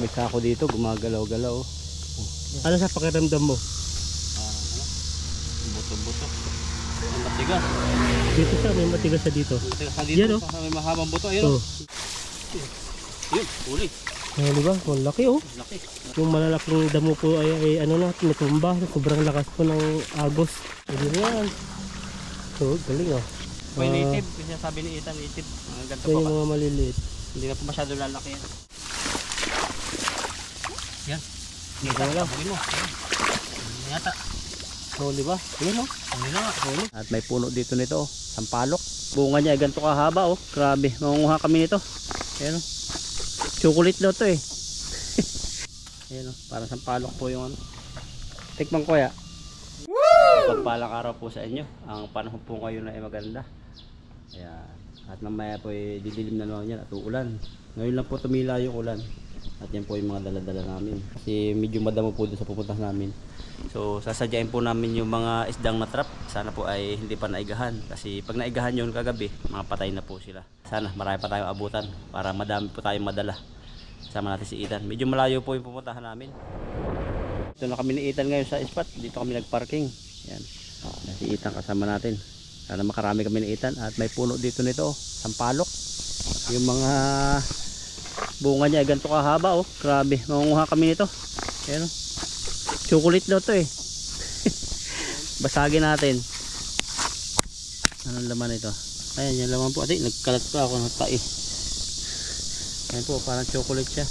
May sako dito, gumagalaw-galaw. Ano sa pakiramdam mo? Buto-buto. Ang matigas. Dito siya, may matigas siya dito. Matigas na dito, yan, oh. May mahabang buto. Ayun. Oh. Yun, uli. Diba? Ang laki oh. Laki. Yung malalaking damo po ay ano na, natumba. Sobrang lakas po ng agos. Ayun yan. So, galing oh. May native, kasi sabi ni Ethan, native. Ganito Yan pa yung mga maliliit. Hindi na po masyado lalaki yan. Yan. Dito na lang. Sabi mo. Yata. Huli ba? Ayun oh. Huli na nga. Huli. At may puno dito nito, sampalok. Bunga niya ay ganito kahaba oh. Grabe, mangunguha kami nito. Ayan oh. Chocolate daw to eh. Ayan oh, para sampalok po yung ano. Tikman ko ya. Pagpalang araw po sa inyo. Ang panahon po ngayon ay maganda. Ayan. At mamaya po ay didilim na naman yan at uulan. Ngayon lang po tumila yung ulan. At yan po yung mga daladala namin. Kasi medyo madamo po doon sa pupuntahan namin. So sasadyain po namin yung mga isdang na trap. Sana po ay hindi pa naigahan. Kasi pag naigahan yun kagabi, mga patay na po sila. Sana marami pa tayong abutan para madami po tayong madala. Sama natin si Ethan. Medyo malayo po yung pupuntahan namin. Dito na kami ni Ethan ngayon sa spot. Dito kami nagparking. Yan. Si Ethan kasama natin. Sana makarami kami ni Ethan. At may puno dito nito, sampalok. Yung mga bunga niya ay ganito kahaba oh. Grabe, mangunguha kami nito. Ayan oh. Chocolate daw to eh. Basagin natin. Anong laman ito? Ayan yung laman po. Ate, nagkalat pa ako ng tae. Ayan po, parang chocolate siya.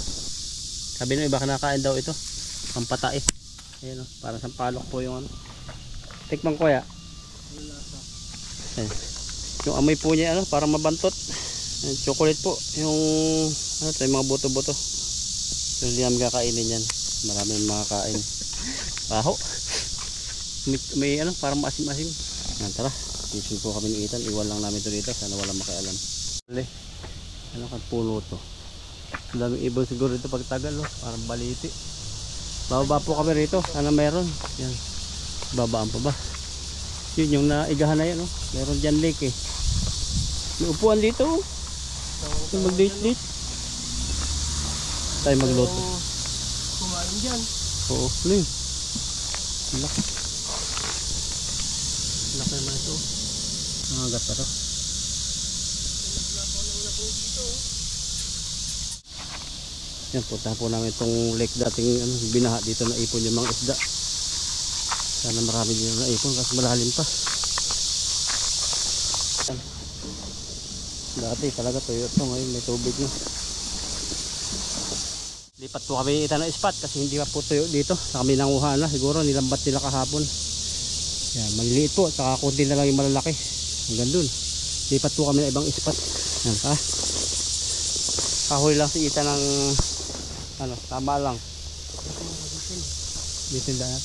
Sabi nung iba kinakain daw ito. Ang patae. Ayan oh, parang sampalok po yung ano. Tikman ko ya. Ayan. Yung amoy po niya ano, parang mabantot. Ayan, chocolate po. Yung ano ito, yung mga buto-buto. So hindi namin kakainin yan. Marami nang makakain. Baho. May ano, parang maasim-asim. Ayan, tara. Mission po kami ni Ethan. Iwan lang namin ito dito. Sana walang makialam. Ano kan puno to? Ang daming ibon siguro dito pag tagal oh. Parang baliti. Bababa po kami rito. Sana meron. Yan. Babaan pa ba? Yun yung naigahan na yan oh. Meron dyan lake eh. May upuan dito oh. Mag-date-date. Tayo magluto. Kumain dyan. Oo. Ling. Laki. Laki naman ito. Nangagat pa to. Yan, puntahan po namin itong lake dating ano, binaha dito na ipon yung mga isda. Sana marami dito na ipon kasi malalim pa. Yan. Dati talaga tuyo ito, ngayon may tubig na. Lipat po kami ito ng spot kasi hindi pa po tuyo dito. Sa kami nanguha na, siguro nilambat nila kahapon. Yan, maliliit po, saka kunti na lang yung malalaki. Hanggang dun. Lipat po kami ng ibang spot. Yan pa. Kahoy lang si Ethan ng ano, tama lang. Bitin daan.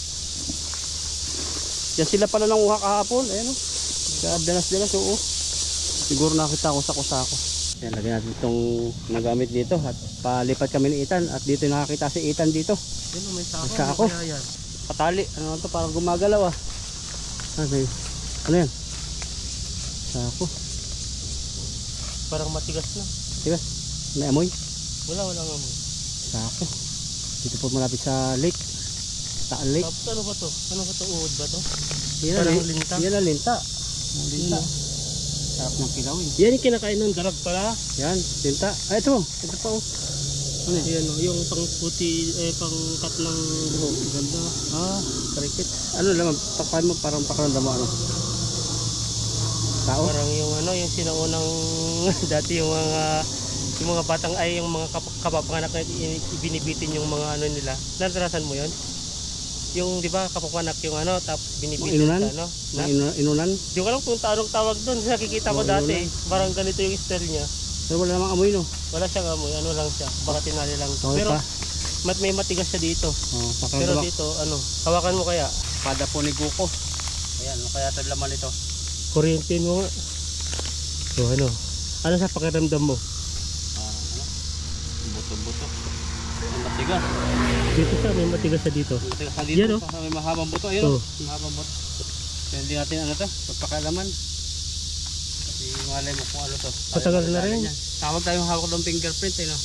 Yan sila pala nanguha kahapon. Ayan o. Danas-danas oo. Siguro nakita ko sa kusako. Yan, lagyan natin itong nagamit dito. At palipat kami ni Ethan. At dito nakakita si Ethan dito. Yan, may sako. Patali. Ano to, parang gumagalaw ah. Ano yan? Sako. Parang matigas na. Tigas. May amoy? Wala amoy. Sako. Dito po malapit sa lake. Taan lake. Tapos ano ba to? Ano ba to? Uod ba to? Yan parang na, linta. Yan na linta. Linta. Sarap ng kilawin. Yan yung kinakain ng darag pala. Yan, linta. Ay ito. Ito pa oh. Ano yan? Yan o, yung pang puti, pang cut ng buhok. Ganda. Ah, karikit. Ano naman, pakay mo parang pakiramdam mo ano? Tao? Parang yung ano, yung sinaunang dati yung mga batang ay yung mga kapapanganak na binibitin yung mga ano nila. Naranasan mo yun? Yung di ba kapapanganak yung ano tapos binibitin inunan? sa ano? Inunan? Di ko alam kung anong tawag doon. Nakikita ko dati. Parang ganito yung style niya. Pero wala namang amoy no? Wala siyang amoy. Ano lang siya. Baka tinali lang. Okay, pero pa. may matigas siya dito. Oh, pero dito ano, hawakan mo kaya. Pada po ni Guko. Ayan, ano kaya ito laman ito? Kuryente mo nga. So ano? Ano sa pakiramdam mo? Ano? Buto-buto. Ang matigas. Dito siya, may matigas siya dito. Matigas na dito. Yan, oh. May mahabang buto. Ayun Oh. mahabang buto. Kaya hindi natin ano to, pagpakalaman. Kasi malay mo kung ano to. Matagal na rin. Tawag tayong hawak ng fingerprint eh no?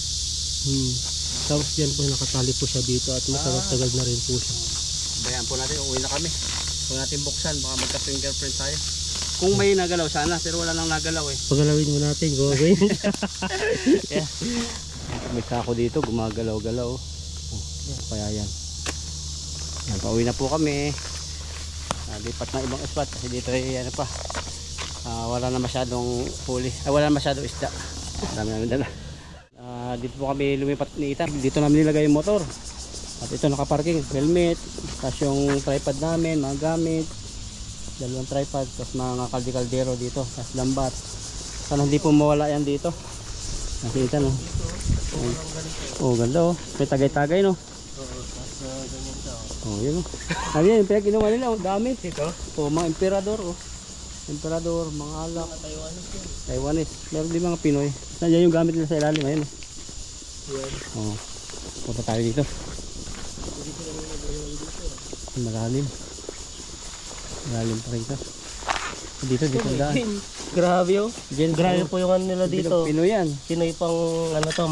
Tapos dyan po nakatali po siya dito at matagal-tagal na rin po siya. Bayaan po natin, uuwi na kami. Huwag natin buksan, baka magka-fingerprint tayo. Kung may nagalaw sana, pero wala nang nagalaw eh. Pagalawin mo natin, gawin. Yeah. May sako dito, gumagalaw-galaw. Oh, kaya yan. Yan, pauwi na po kami. Lipat na ibang spot kasi dito ay ano pa. Wala na masyadong huli. Wala na masyadong isda. Marami namin dala. Dito po kami lumipat ni Ethan. Dito namin nilagay yung motor. At ito nakaparking, helmet, tapos yung tripod namin, mga gamit, dalawang tripod, tapos mga kaldi-kaldero dito, tapos lambat. Sana hindi po mawala yan dito. Nakita no. Oh, ganda oh. May tagay-tagay no. Oh, yun oh. Ano yan, yung pinag-inuman nila, oh, dami. Ito? Oh, mga emperador oh. Emperador, mga alak. Taiwanese. Meron din mga Pinoy. Nandiyan yung gamit nila sa ilalim, ayun oh. Yan. Oh. Punta tayo dito. Malalim. Malalim pa rito. Dito ang daan. Grabe oh. Diyan, Grabe po yung ano nila dito. Pinoy yan. Pinoy pang ano to,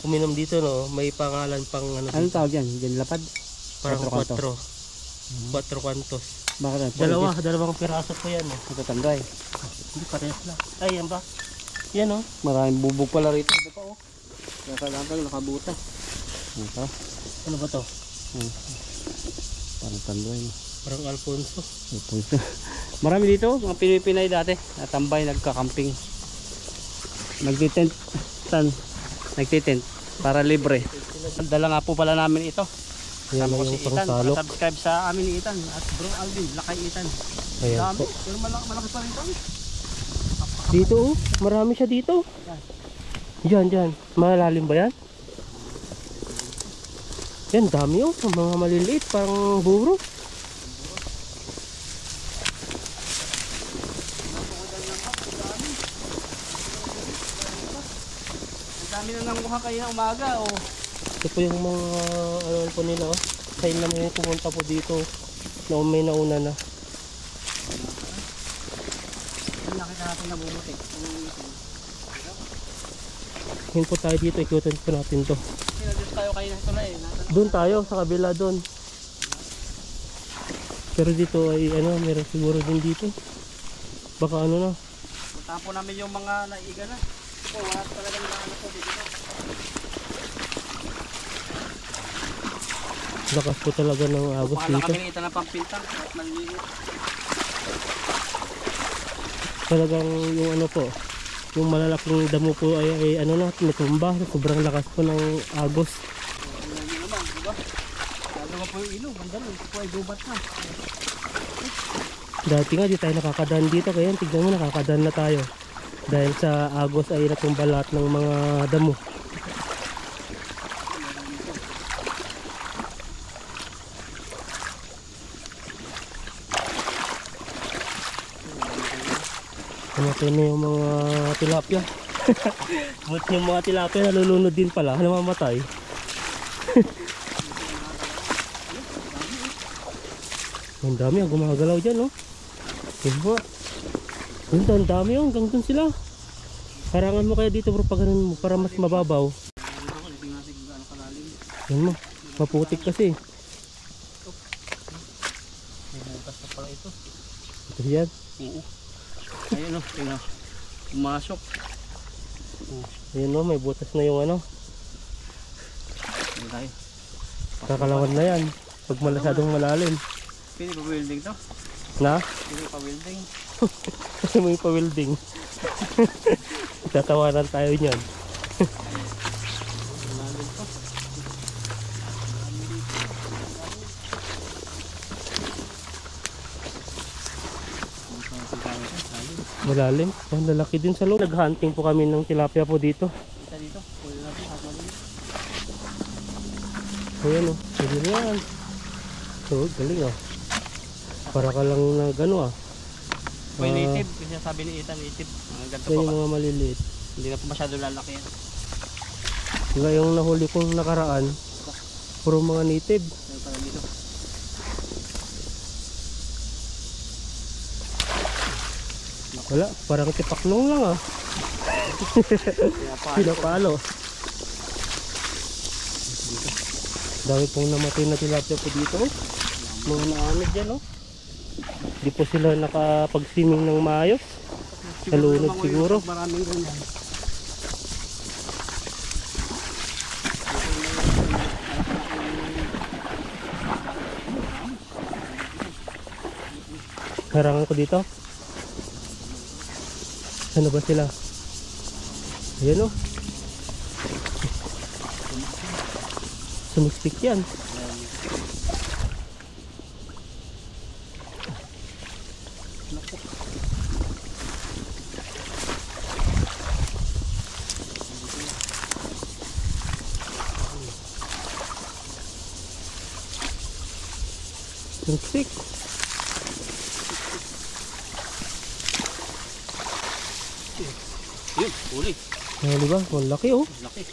uminom dito no, may pangalan pang ano. Anong tawag yan? Diyan lapad? Parang 4 4 kwantos. Bakit? Dalawang piraso po yan. Ito tanday. Hindi parehas lang. Ay, yan ba? Yan oh. Maraming bubog pala rito. Ito pa oh. Nakalampan, nakabuta. Ito. Ano ba to? Parang tanday. Parang Alfonso. Alfonso. Marami dito. Mga Pinoy-Pinay dati. Natambay, nagkakamping. Nagtitent. Nagtitent. Para libre. Dala nga po pala namin ito. Yan Kasama ko yung si Ethan. pangsalok. Subscribe sa amin ni Ethan. At bro Alvin, lakay Ethan. Ayan Dami. po. Pero malaki pa rin ito. Dito oh, marami siya dito. Diyan. Malalim ba yan? Yan, dami oh. Mga maliliit, parang buro. Ang dami na nanguha kayo na umaga. Oh. Ito po yung mga ano po nila oh. Kain naman yung pumunta po dito na may nauna na. Ang nakita natin na bumutik. Yun po tayo dito, ikutin po natin to. Sinadit tayo kayo na ito na eh. Doon tayo, sa kabila doon. Pero dito ay ano, meron siguro din dito. Baka ano na. Puntahan po namin yung mga naiga na. Oh, wala talagang ano po dito. Lakas po talaga ng agos Baka dito. kami nita na pampintang at maliliit. Talagang yung ano po, yung malalaking damo po ay ano na, natumba. Sobrang lakas po ng agos. Ayan nyo naman, diba? Lalo po yung ilog, ang dami. Ito po ay gubat na. Dati nga di tayo nakakadaan dito, kaya tignan mo nakakadaan na tayo. Dahil sa agos ay natumba lahat ng mga damo. Namatay na yung mga tilapia. But yung mga tilapia nalulunod din pala, namamatay. Ang dami ang gumagalaw dyan, no? Diba? Ang dami yung hanggang dun sila. Harangan mo kaya dito bro pag ganun mo para mas mababaw. Yan mo, maputik kasi. May butas na pala ito. Ito yan. Oo. Ayun o, tingnan. Pumasok. Ayun no, may butas na yung ano. Ayun tayo. Kakalawan na yan. Pag masyadong malalim. Pili pa welding to? Na? Pili pa welding. Kasi may pa-welding. Tatawanan tayo niyan. Malalim to. Malalim. Ang lalaki din sa loob. Nag-hunting po kami ng tilapia po dito. Kita dito. Pwede natin at maliit. Ayan o. Pwede na yan. So, galing ah. Para ka lang na gano ah. May native. Kasi sabi ni Ethan native. Ganito Yan pa yung pa. mga maliliit. Hindi na po masyado lalaki yan. Ngayong nahuli kong nakaraan, puro mga native. Ayun pala dito. Wala, parang tipaklong lang ah. Kaya pa. Pinapalo. Dami pong namatay na tilapia po dito. Mga naanod dyan, oh. Di po sila nakapag-swimming ng maayos. Nalunod siguro. Maraming ganyan. Harangan ko dito. Ano ba sila? Ayan, oh. Sumiksik yan. Sumiksik. Yun, huli. Ayan, diba? Malaki, oh. Laki.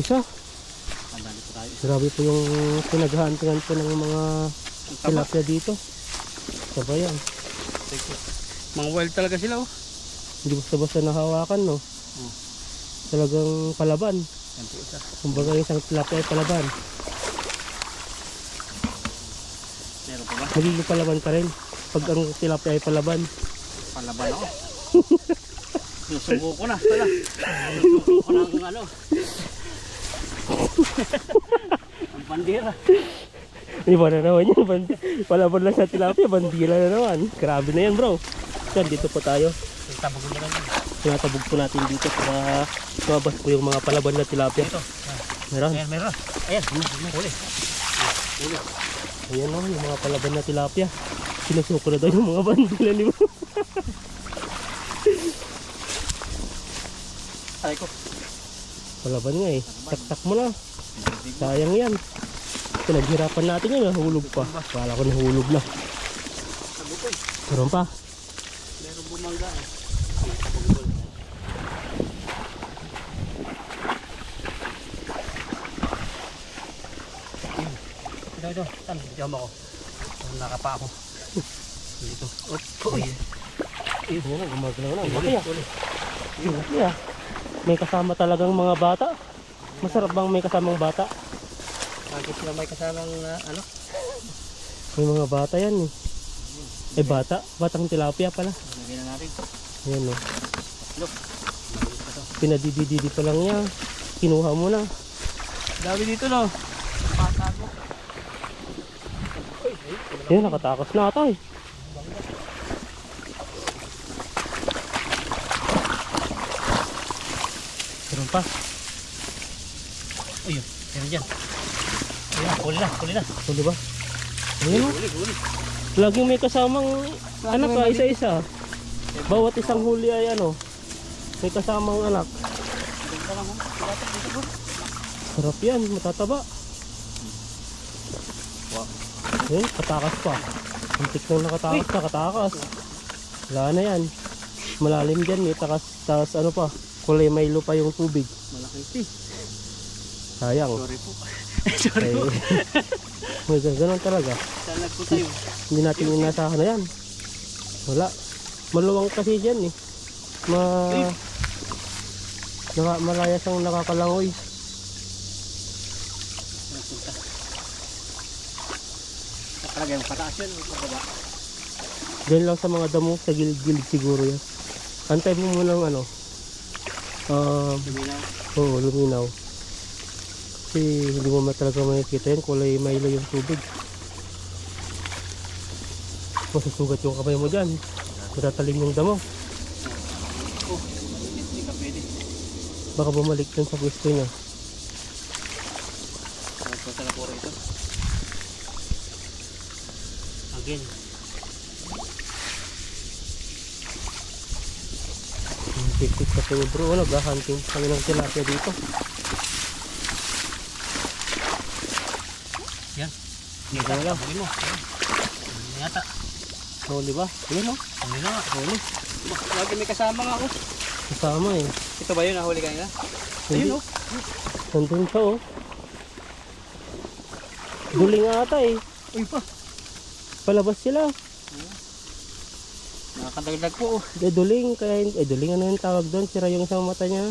Isa. Andali po tayo. Grabe po yung pinaghahantingan po ng mga tilapia dito. Sabayan. Mga wild talaga sila, oh. Hindi basta-basta nahawakan, no? Talagang palaban. Yan po isa. Kumbaga isang tilapia ay palaban. Meron pa ba? Magiging palaban pa rin pag ang tilapia ay palaban. Palaban ako. Susubo ko na pala. Susubo ko na ang ano. Ang bandera. Iba na naman yun. Palaban lang sa tilapia, bandila na naman. Grabe na yan, bro. Yan, dito po tayo. Tabog na lang. Tinatabog po natin dito para mabas po yung mga palaban na tilapia. Ito. Meron. Ayan, meron. Ayan, huli. Huli. Ayan, no, yung mga palaban na tilapia. Sinusuko na daw yung mga bandila ni bro. Ay ko. Palaban nga eh. Tak-tak mo na. Sayang yan. Pinaghirapan natin yun, nahulog pa. Kala ko nahulog na. Meron pa. Meron bumangga eh. Ito. Tan, jam ako. Nakapa ako. Dito. Uy. Ayun na, gumagalaw na. Laki ah. Laki ah. May kasama talagang mga bata. Masarap bang may kasamang bata? Bakit sila may kasamang ano? May mga bata yan eh. Eh bata? Batang tilapia pala. Lagyan na natin. Ayan o. Look. Pinadidididi pa lang niya. Kinuha mo na. Dami dito no. Patago. Ayan, nakatakas na ata eh. Meron pa. Ayun, meron dyan. Ayun, huli na. O diba? Ayan o. Huli. Laging may kasamang anak ka, isa-isa. Bawat isang huli ay ano, may kasamang anak. Sarap yan, matataba. Wow. Ayun, katakas pa. Antik nang nakatakas. Wala na yan. Malalim dyan eh, takas ano pa, kulay Milo pa yung tubig. Malaking fish. Sayang. Sorry po. Sorry po. May ganun talaga. Salag po tayo. Hindi natin inasahan na yan. Wala. Maluwang kasi dyan eh. Malayas ang nakakalangoy. Nakalagay mo pataas yan. Pababa. Diyan lang sa mga damo, sa gilid-gilid siguro yan. Antay mo muna ng ano. Luminaw. Oo, luminaw. Kasi hindi mo talaga makikita yan. Kulay Milo yung tubig. Masusugat yung kamay mo dyan. Matatalim yung damo. Oh, hindi ka pwede. Baka bumalik dyan sa pwesto niya. Nagpunta na po rin ito. Again. Tiktik sa tuyo bro. Nag-hunting kami ng tilapia dito. Yan. Ito na lang. Huli mo. Huli yata. Huli ba? Huli no? Huli na nga. Huli. Lagi may kasama nga ako. Kasama eh. Ito ba yun? Nahuli kanina? Hindi. Ayun oh. Nandun siya oh. Duling ata eh. Uy pa. Palabas sila. Nakakadagdag po oh. Duling. Kaya, duling ano yung tawag doon? Sira yung isang mata niya.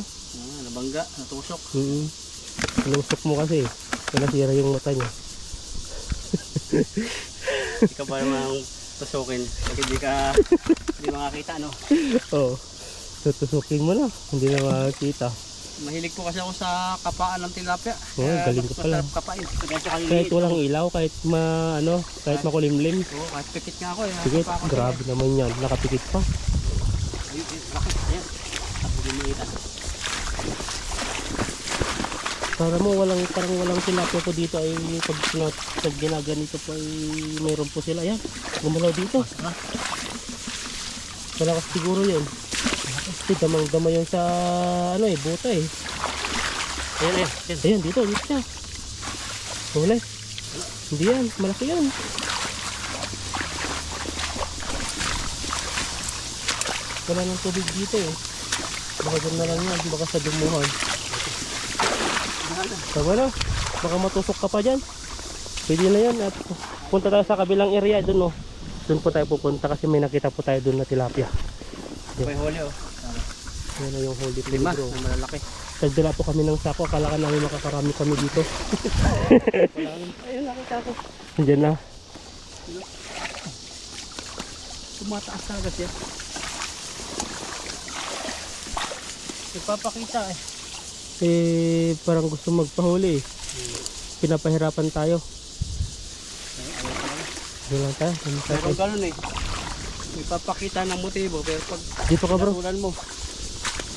Nabangga. Natusok. Lusok mo kasi. Nasira yung mata niya. Hindi ka ba namang tusukin pag hindi makakita, no? Oo. Tutusukin mo na. Hindi na makakita. Mahilig po kasi ako sa kapaan ng tilapia. Oo, galing ka pala. Masarap kapain. Kahit walang ilaw, kahit kahit makulimlim. Oo, kahit pikit nga ako. Pikit, grabe naman yan. Nakapikit pa. Ayun, laki. Ayan. Tapos lumiitan. Parang walang tilapia po dito ay pag ginaganito po ay mayroon po sila. Ayan, gumalaw dito. Malakas siguro yun. Kasi damang-dama yun sa buta eh. Ayan. Ayan, dito siya. Huli. Hindi yan, malaki yan. Wala ng tubig dito eh. Baka dyan na lang yan, baka sa dumuhan. Tama na, baka matusok ka pa dyan. Pwede na yan at punta tayo sa kabilang area dun oh. Dun po tayo pupunta kasi may nakita po tayo dun na tilapia. May huli oh. Yan na yung holy Lima bro. na malalaki. Nagdala po kami ng sako, akala ka namin makakarami kami dito. Ayun, nakita ko. Diyan na. Tumataas talaga siya. Ipapakita eh. Parang gusto magpahuli eh. Pinapahirapan tayo. Lang tayo. Meron ganun eh. Ipapakita ng motibo pero pag Dito ka bro. pinatulan mo,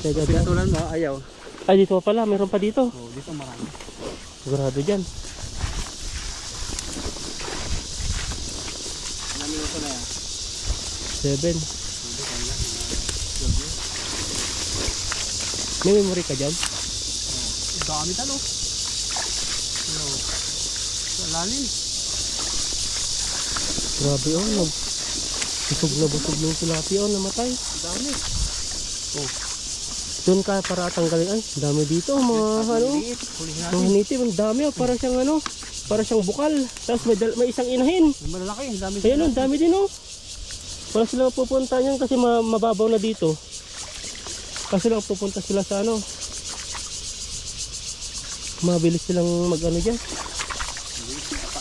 Pag pinatulan mo, ayaw. Ay dito pala, meron pa dito. Oh, dito marami. Sigurado dyan. Ilang minuto na yan? 7. May memory ka dyan? Dami talo. Lalim. Grabe oh, busog yung tilapia oh, namatay. Dami. Oh. Doon ka para tanggalin. Ay, dami dito mga Hulihin mga natin. native, ang dami oh, para siyang bukal. Tapos may isang inahin. Yung malalaki, ang dami. Ayan oh, ang dami din oh. Wala sila pupunta niyan kasi mababaw na dito. Kasi lang pupunta sila sa mabilis silang mag-ano dyan.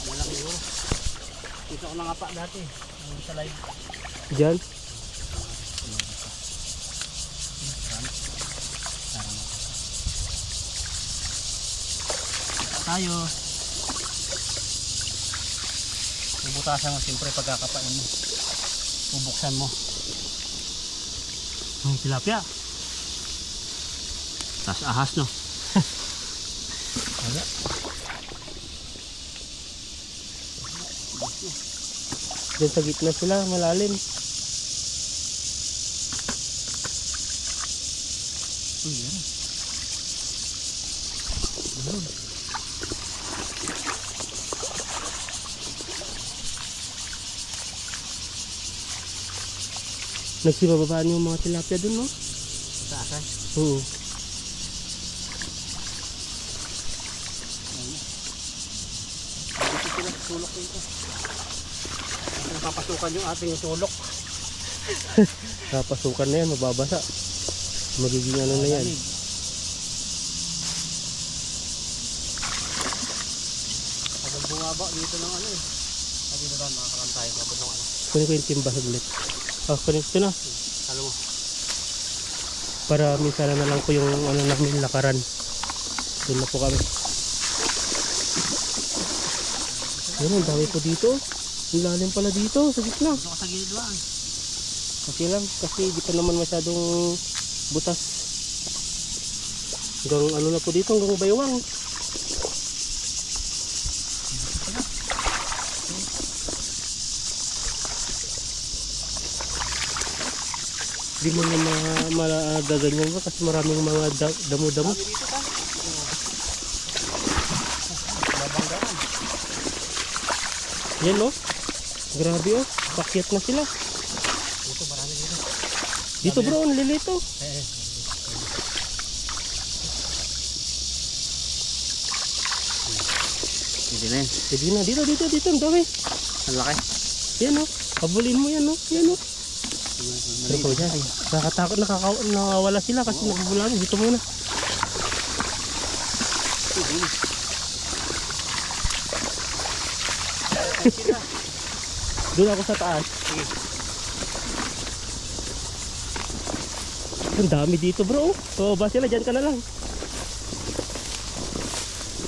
Malaki yun. Dito ko nangapa dati. Sa live. Dyan. Tayo. Bubutasan mo siyempre pagkakapain mo. Bubuksan mo. Ang tilapia. Tas ahas no. Wala. Dyan sa gitna sila, malalim. Yan. Nagsibababaan yung mga tilapia dun, no? Sa asan? Oo. Dito sila sulok dito. Ating papasukan yung ating sulok. Kapasukan na yan, mababasa. Magiging ano na yan. Pag bumaba dito ng ano eh. Dito tayo makakaroon tayo kapag ng ano. Kunin ko yung timba saglit. Kunin ko na. Alam mo. Para minsan na lang po yung ano namin lakaran. Doon na po kami. Ayun, ang dami po dito. Ang lalim pala dito, sa gitna. Dito ka sa gilid lang. Okay lang, kasi di pa naman masyadong butas. Hanggang ano na po dito, hanggang baywang. Di mo na magaganyan ba kasi maraming mga damo-damo. Dito ka. Babanggaan. Yan no? Grabe oh, pakyat na sila. Dito marami dito. Dito bro, ang lilito. Hindi na yan. Pwede na, dito, ang dami. Ang laki. Yan oh, habulin mo yan oh, yan oh. Pero po dyan, nakakatakot, nakawala sila kasi nagugulan. Dito muna. Doon ako sa taas. Ang dami dito bro. So ba sila, dyan ka na lang.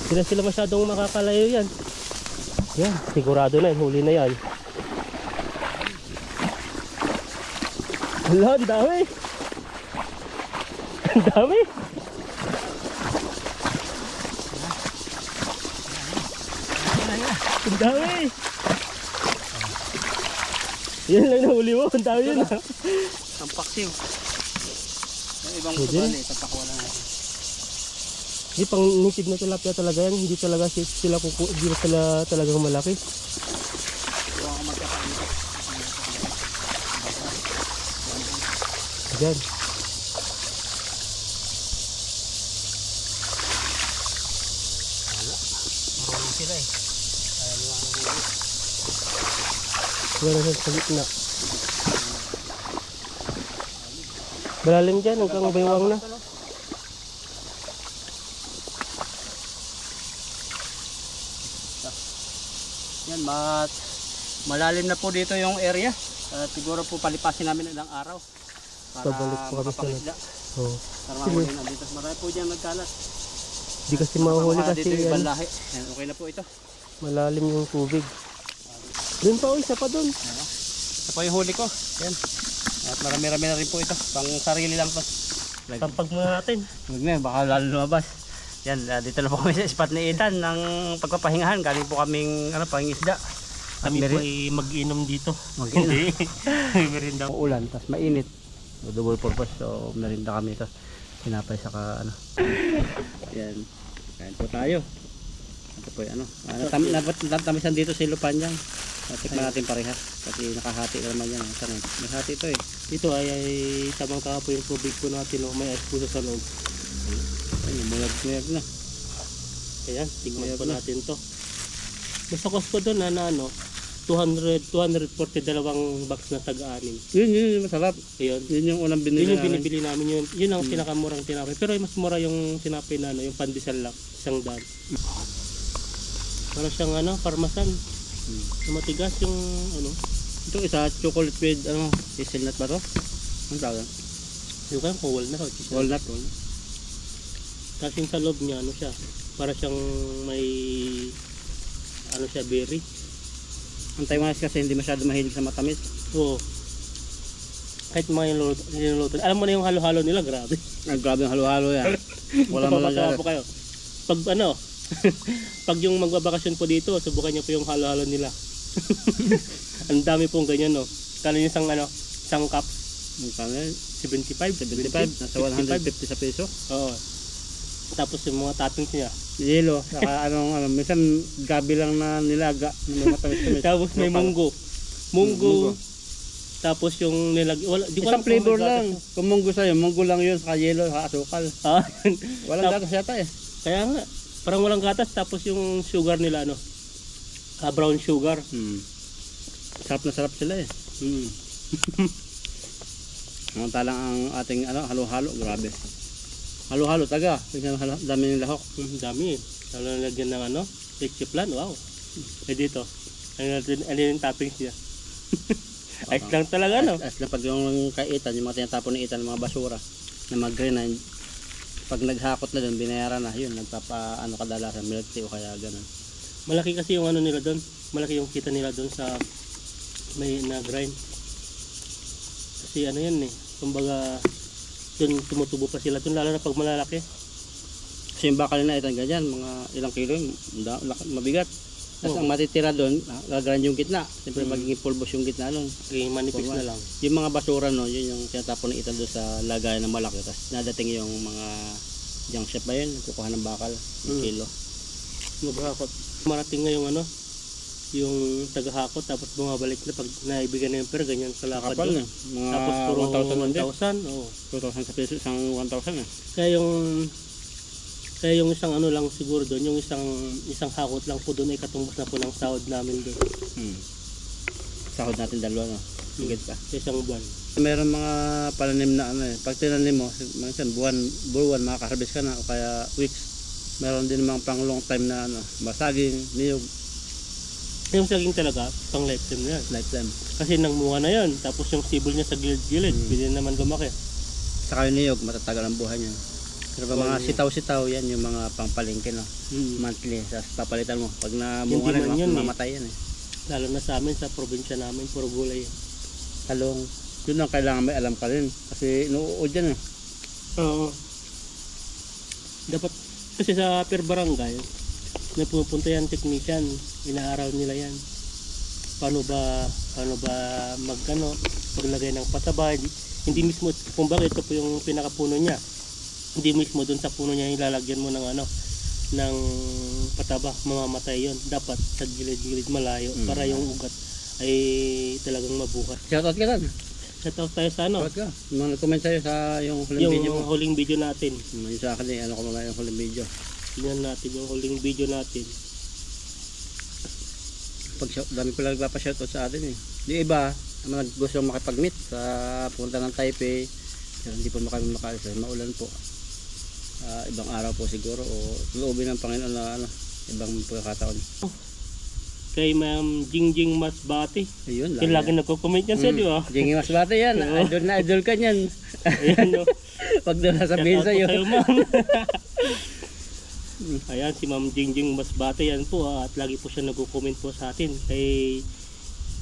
Hindi na sila masyadong makakalayo yan. Yan, sigurado na yan, huli na yan. Hala, ang dami. Ang dami. Ang dami. Yan lang nahuli mo, ang dami yun ha. Tampak siyo. Yung ibang Pwede. subali, tapakuha lang natin. Hindi pang native na tilapia talaga yan, hindi talaga sila hindi sila talagang malaki. Huwag ako magkakainit. Diyan. Marunong sila eh. Ayan lang ang huli. Wala na sa gitna. Malalim dyan, hanggang baywang na. Yan, malalim na po dito yung area. Siguro po palipasin namin ilang araw para Pabalik po kami sa makapangisda. Oh. Para mahuli na dito. Marami po dyan nagkalat. Di kasi mahuhuli Mga kasi dito yung yan, ibang lahi. Yan, okay na po ito. malalim yung tubig. Doon pa, isa pa doon. Ito po yung huli ko. Yan. At marami-rami na rin po ito. Pang sarili lang po. Tampag muna natin. Huwag na, baka lalo lumabas. Yan, dito na po kami sa spot ni Ethan ng pagpapahingahan. Galing po kaming pangingisda. At Kami po ay mag-inom dito. Mag-inom. Merinda. Ulan, tapos mainit. So, double purpose. So, narinda kami ito. Sinapay saka ano. Yan. Kain po tayo. Ito po yung natamisan dito si Lupanyang. Tikman natin parehas. Kasi nakahati na naman yan. May hati ito eh. Ito ay tamang po yung tubig po natin. Oh. May ice po sa loob. Ayun, muyag na. Ayan, tingnan Mayroon po na. natin to. Basta cost ko doon na ano, 242 box na tag-anim. Yun, masarap. Ayun. Yun yung unang binili Yun yung namin. binibili namin yun. Yun ang pinakamurang tinapay. Pero mas mura yung tinapay na ano, yung pandesal lang, isang daan. Para siyang ano, parmesan. Matigas yung ano. Ito isa, chocolate with hazelnut ba to? Ano tawag? Yung kaya kung walnut. Walnut. Tapos yung sa loob niya, ano siya, para siyang may ano siya, berry. Ang Taiwanese kasi hindi masyado mahilig sa matamis. Oo. Kahit mga niluluto. Alam mo na yung halo-halo nila, grabe. Grabe yung halo-halo yan. Wala Papapatawa malaga. po kayo. Pag ano, pag yung magbabakasyon po dito, subukan niyo po yung halo-halo nila. Ang dami pong ganyan, no. Kala niyo isang ano, isang cup, Magkano yan? 75, 75, nasa 150 sa peso. Oo. Tapos yung mga toppings niya. Yelo, saka minsan gabi lang na nilaga. May matamis-tamis. Tapos may munggo. Munggo. Tapos yung wala, di ko alam Isang kung may flavor gatas lang. yun. Kung munggo sa'yo, munggo lang yun, saka yelo, saka asukal. Ah, Walang gatas yata eh. kaya nga, parang walang gatas. Tapos yung sugar nila, ano, brown sugar. Sarap na sarap sila eh. Talang ang ating halo-halo, grabe. Halo-halo, taga. Tingnan mo, dami ng lahok. Dami. Lalo na lagyan ng ano, leche plan. Wow. Eh dito, ano yung toppings niya? Ice lang talaga, no? As na pag yung kay Ethan, yung mga tinatapon ni Ethan, mga basura na mag-green na, pag naghakot na doon, binayaran na, yun, kadalasan, milk tea o kaya ganun. Malaki kasi yung ano nila doon. Malaki yung kita nila doon sa may na-grind. Kasi ano yan eh. Kumbaga, doon tumutubo pa sila doon, lalo na pag malalaki. Kasi yung bakal na Ethan, ganyan, mga ilang kilo, mabigat. Tapos ang matitira doon, gagrind yung gitna. Siyempre magiging pulbos yung gitna nun. Okay, manipis na lang. Yung mga basura no, yun yung tinatapon ng Ethan doon sa lagayan ng malaki. Tapos nadating yung mga junk shop ba yun, kukuha ng bakal, ng kilo. Maghakot. Marating nga yung ano, yung tagahakot, tapos bumabalik na pag naibigyan na yung pera, ganyan kalakad Kapal yun. na, mga Tapos puro 1,000 1,000, oo. 2,000 sa peso, isang 1,000 eh. Kaya yung isang ano lang siguro doon, yung isang hakot lang po doon ay katumbas na po ng sahod namin doon. Sahod natin dalawa no, higit pa. Sa isang buwan. Meron mga pananim na pag tinanim mo, minsan buwan makaka-harvest ka na o kaya weeks. Meron din mga pang long time na basaging, niyog. Yung saging talaga, pang lifetime na yan. Lifetime. Kasi nangmunga na yan. Tapos yung sibol niya sa gilid-gilid, pwede naman lumaki. Saka yung niyog, matatagal ang buhay niya. Pero pag mga sitaw-sitaw, yan yung mga pangpalengke, no? Monthly, tapos papalitan mo. Pag namunga Hindi man na, yun, mamatay yan eh. Lalo na sa amin, sa probinsya namin, puro gulay. Talong. Yun ang kailangan may alam ka rin. Kasi inuud yan eh. Oo. Dapat, kasi sa per barangay, may pupunta yan technician, inaaral nila yan. Paano ba maglagay ng pataba, hindi mismo, kung bakit ito po yung pinakapuno niya. Hindi mismo doon sa puno niya ilalagyan mo ng ng pataba, mamamatay yon. Dapat sa gilid-gilid malayo para yung ugat ay talagang mabuhay. Shoutout ka lang. Shoutout tayo sa Shoutout ka. Mga nag-comment sa'yo sa yung huling video mo. Yung huling video natin. Yung sa akin eh, ko mga yung huling video. Tingnan natin yung huling video natin. Dami ko lang nagpapa-shoutout sa atin eh. Di iba, mga gusto makipag-meet sa punta ng Taipei. Pero hindi po kami makaalis. Maulan po. Ibang araw po siguro o loobin ng Panginoon na ibang pagkakataon. Kay Ma'am Jingjing Masbate. Ayun, Yung lagi nagko-comment yan siya, di ba? Jingjing Masbate yan. Idol na idol ka niyan. Ayan, no. Pag doon nasabihin sa'yo. Ayan, si Ma'am Jingjing Masbate yan po. At lagi po siya nagko-comment po sa atin. Kay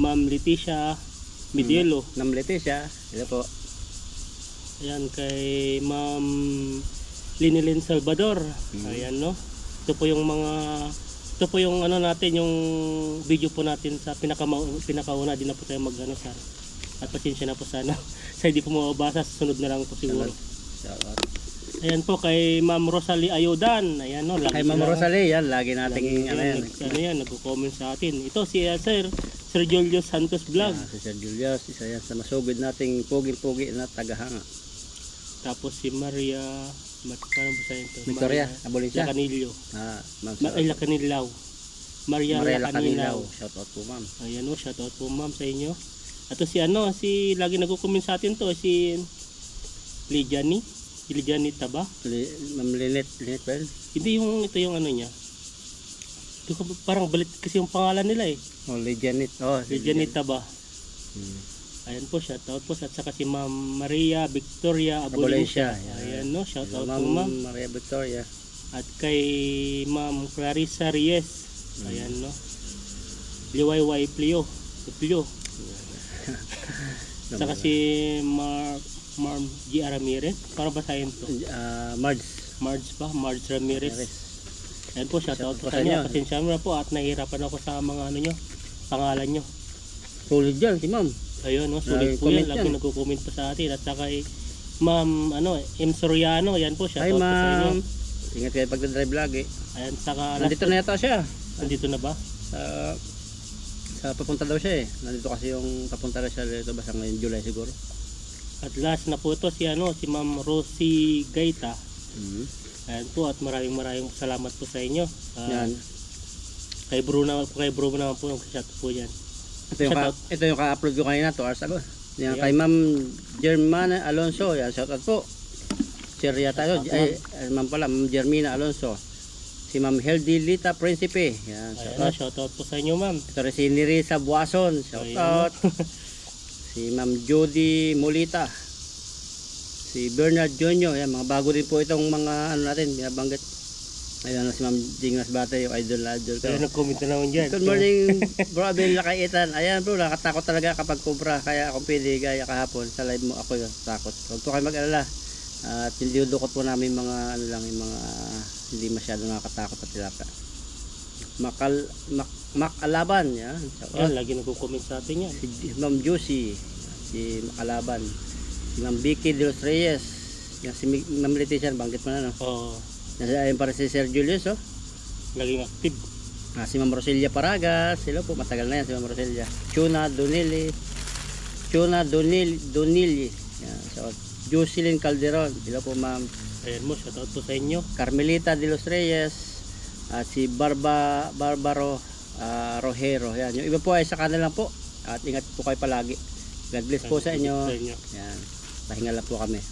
Ma'am Leticia Midielo. Ma'am Leticia. Ito po. Ayan, kay Ma'am Linilin Salvador. Ayan, no. Ito po yung natin, yung video po natin sa pinakauna. Di na po tayo sir. At pasensya na po sana. Sa hindi po mababasa, susunod na lang po siguro. Ayan po kay Ma'am Rosalie Ayodan. Ayan, no. Kay Ma'am Rosalie, yan. Lagi nating nagko-comment sa atin. Ito si Sir Julius Santos Vlog. Si Sir Julius, isa yan sa masugid nating pogi-pogi na tagahanga. Tapos si Maria, paano ba sa ito? Victoria, Abolincia. Lacanillo. Lacanilaw. Maria Lacanilaw. Shoutout po ma'am. Ayan o, shoutout po ma'am sa inyo. At si lagi nagko-comment sa atin to, si Lidiani Taba. Ma'am Linet well? Hindi ito yung niya. Parang balit kasi yung pangalan nila eh. Oh, Lidianit. Oh, Lidiani Taba. Ayan po, shoutout po. At saka si Ma'am Maria Victoria Abolincia. Ayan no, shoutout po ma'am. Maria Victoria. At kay Ma'am Clarissa Reyes. Ayan no. Liwayway Plio. Saka si Marm G. Ramirez. Para basahin to? Marge Ramirez. Ayan po, shoutout po sa inyo. Pasensya mo na po at nahihirapan ako sa mga pangalan nyo. Solid yan si ma'am. Ayun, no, sulit po yan. Lagi nagko-comment po sa atin. At saka Ma'am M. Soriano, ayan po, shoutout po sa inyo. Ingat kayo pagdadrive lagi. Ayan, saka nandito na yata siya. Nandito na ba? Sa papunta daw siya eh. Nandito kasi yung papunta na siya dito basta ngayon July siguro. At last na po ito si Ma'am Rosie Gaita. Ayan po, at maraming salamat po sa inyo. Yan. Kay Bro naman po nag-chat po yan. Ito yung ka-upload ko kanina 2 hours ago. Yan, kay Ma'am Germana Alonso, yan, shoutout po. Sir yata yun, ma'am Germina Alonso. Si Ma'am Heldilita Principe, yan, shoutout po sa inyo ma'am. Ito rin si Nerissa Buason, shoutout. Si Ma'am Jody Molita. Si Bernard Jonyo, yan, mga bago din po itong mga natin, binabanggit. Ayan na si Ma'am Jing Masbate, yung idol ko. Ayan, nag-comment na naman dyan. Good morning, bro Abel Lakaitan. Ayan bro, nakatakot talaga kapag kubra. Kaya akong pili gaya kahapon sa live mo ako yung takot. Huwag po kayo mag-alala. At hindi dukot po namin mga yung mga hindi masyado nakakatakot at tilaka. Makalaban. Yan. Ayan, lagi nag-comment sa atin yan. Si Ma'am Juicy, si Makalaban. Si Ma'am Vicky de los Reyes. Yan, si Ma'am Leticia, banggit mo na no? Oo. Ayun para si Sir Julius, oh. Laging active. Si Ma'am Roselia Paragas, sila po, matagal na yan si Ma'am Roselia. Chuna Donili. Yan, so, Jocelyn Calderon, sila po ma'am. Ayan mo, shoutout po sa inyo. Carmelita de los Reyes, at si Barbaro Rojero. Yan, yung iba po ay sa kanila po. At ingat po kayo palagi. God bless po sa inyo. Yan, pahinga lang po kami.